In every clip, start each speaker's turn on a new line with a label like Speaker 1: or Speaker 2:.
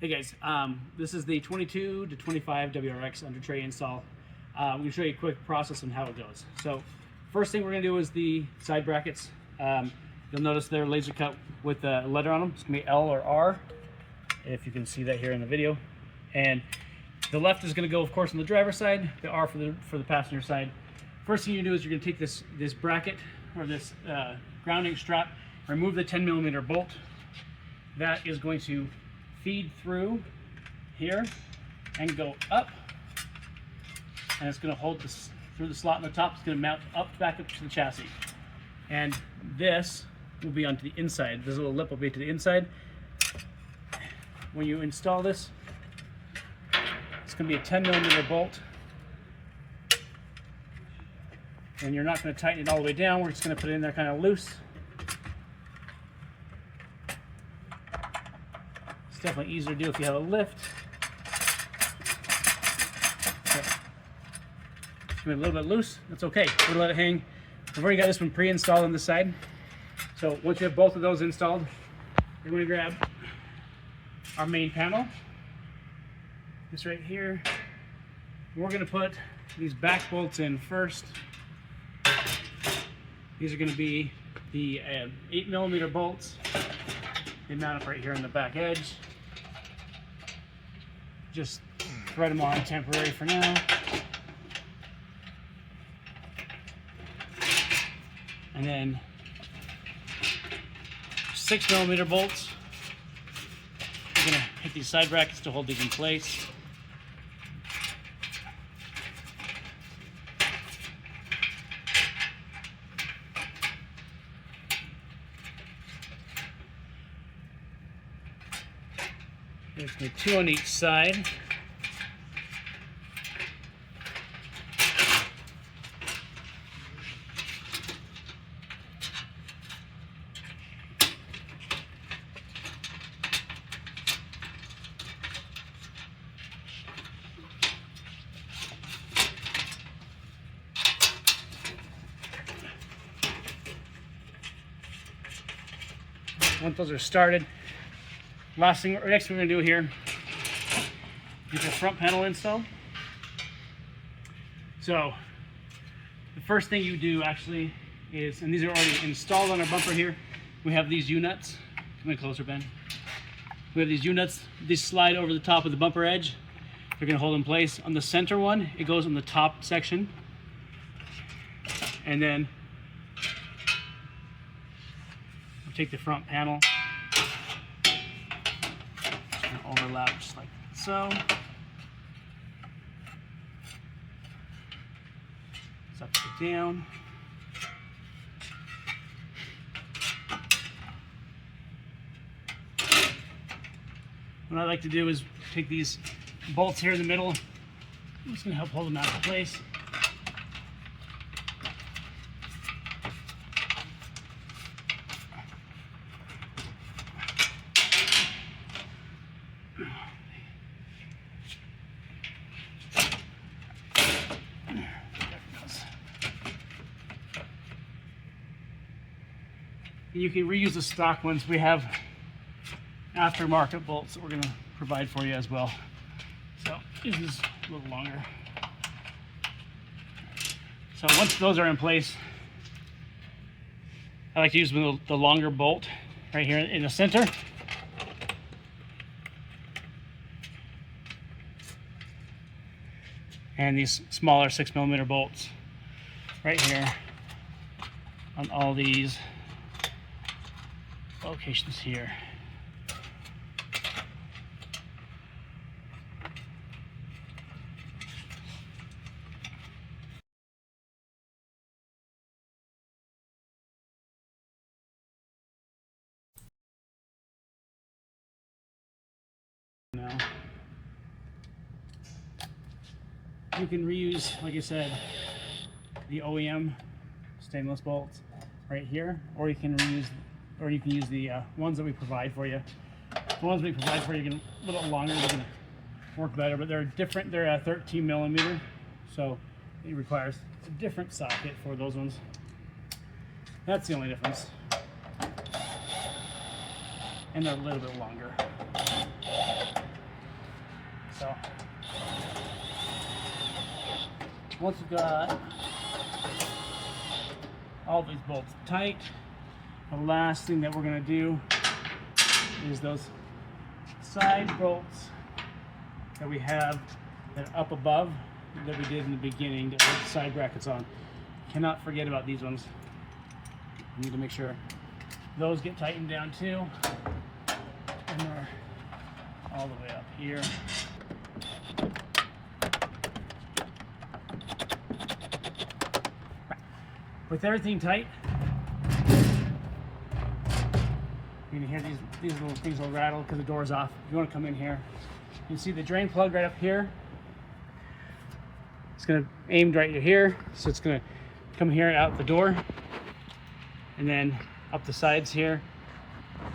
Speaker 1: Hey guys, this is the 22 to 25 WRX under tray install. I'm going to show you a quick process on how it goes. So first thing we're going to do is the side brackets. You'll notice they're laser cut with a letter on them. It's going to be L or R, if you can see that here in the video. And the left is going to go, of course, on the driver's side, the R for the passenger side. First thing you do is you're going to take this bracket or this grounding strap, remove the 10mm bolt. That is going to feed through here and go up, and it's going to hold this through the slot in the top. It's going to mount back up to the chassis, and this will be onto the inside. This little lip will be to the inside. When you install this, it's going to be a 10mm bolt, and you're not going to tighten it all the way down. We're just going to put it in there kind of loose. It's definitely easier to do if you have a lift. Okay. It's going to be a little bit loose. That's okay. We're going to let it hang. We've already got this one pre-installed on this side. So once you have both of those installed, you're going to grab our main panel. This right here. We're going to put these back bolts in first. These are going to be the 8mm bolts. They mount up right here on the back edge. Just thread them on temporary for now. And then 6mm bolts. We're going to hit these side brackets to hold these in place. There's going to be 2 on each side. Once those are started, next thing we're going to do here, get the front panel installed. So the first thing you do actually is, and these are already installed on our bumper here, we have these U-nuts. Come in closer, Ben. We have these U-nuts. These slide over the top of the bumper edge. They're going to hold in place. On the center one, it goes on the top section. And then we'll take the front panel, overlap just like so. It's upside down. What I like to do is take these bolts here in the middle. I'm just going to help hold them out in place. You can reuse the stock ones. We have aftermarket bolts that we're going to provide for you as well. So this is a little longer. So once those are in place, I like to use the longer bolt right here in the center. And these smaller 6mm bolts right here on all these locations here. Now you can reuse, like I said, the OEM stainless bolts right here, or you can use the ones that we provide for you. The ones we provide for you get a little longer, they're going to work better, but they're different. They're 13mm, so it requires a different socket for those ones. That's the only difference. And they're a little bit longer. So once we've got all these bolts tight, the last thing that we're going to do is those side bolts that we have that are up above that we did in the beginning to put the side brackets on. Cannot forget about these ones. We need to make sure those get tightened down too. And they're all the way up here. With everything tight, you're gonna hear these little things will rattle because the door's off. If you want to come in here, you can see the drain plug right up here. It's gonna aim right here, so it's gonna come here out the door, and then up the sides here.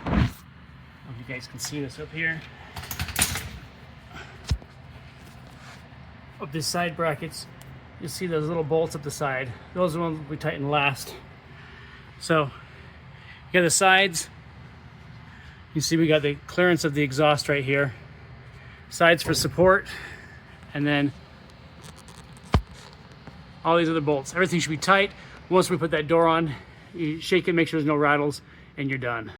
Speaker 1: I don't know if you guys can see this up here. Up these side brackets, you see those little bolts up the side. Those are the ones we tighten last. So you got the sides. You see we got the clearance of the exhaust right here. Sides for support, and then all these other bolts. Everything should be tight. Once we put that door on, you shake it, make sure there's no rattles, and you're done.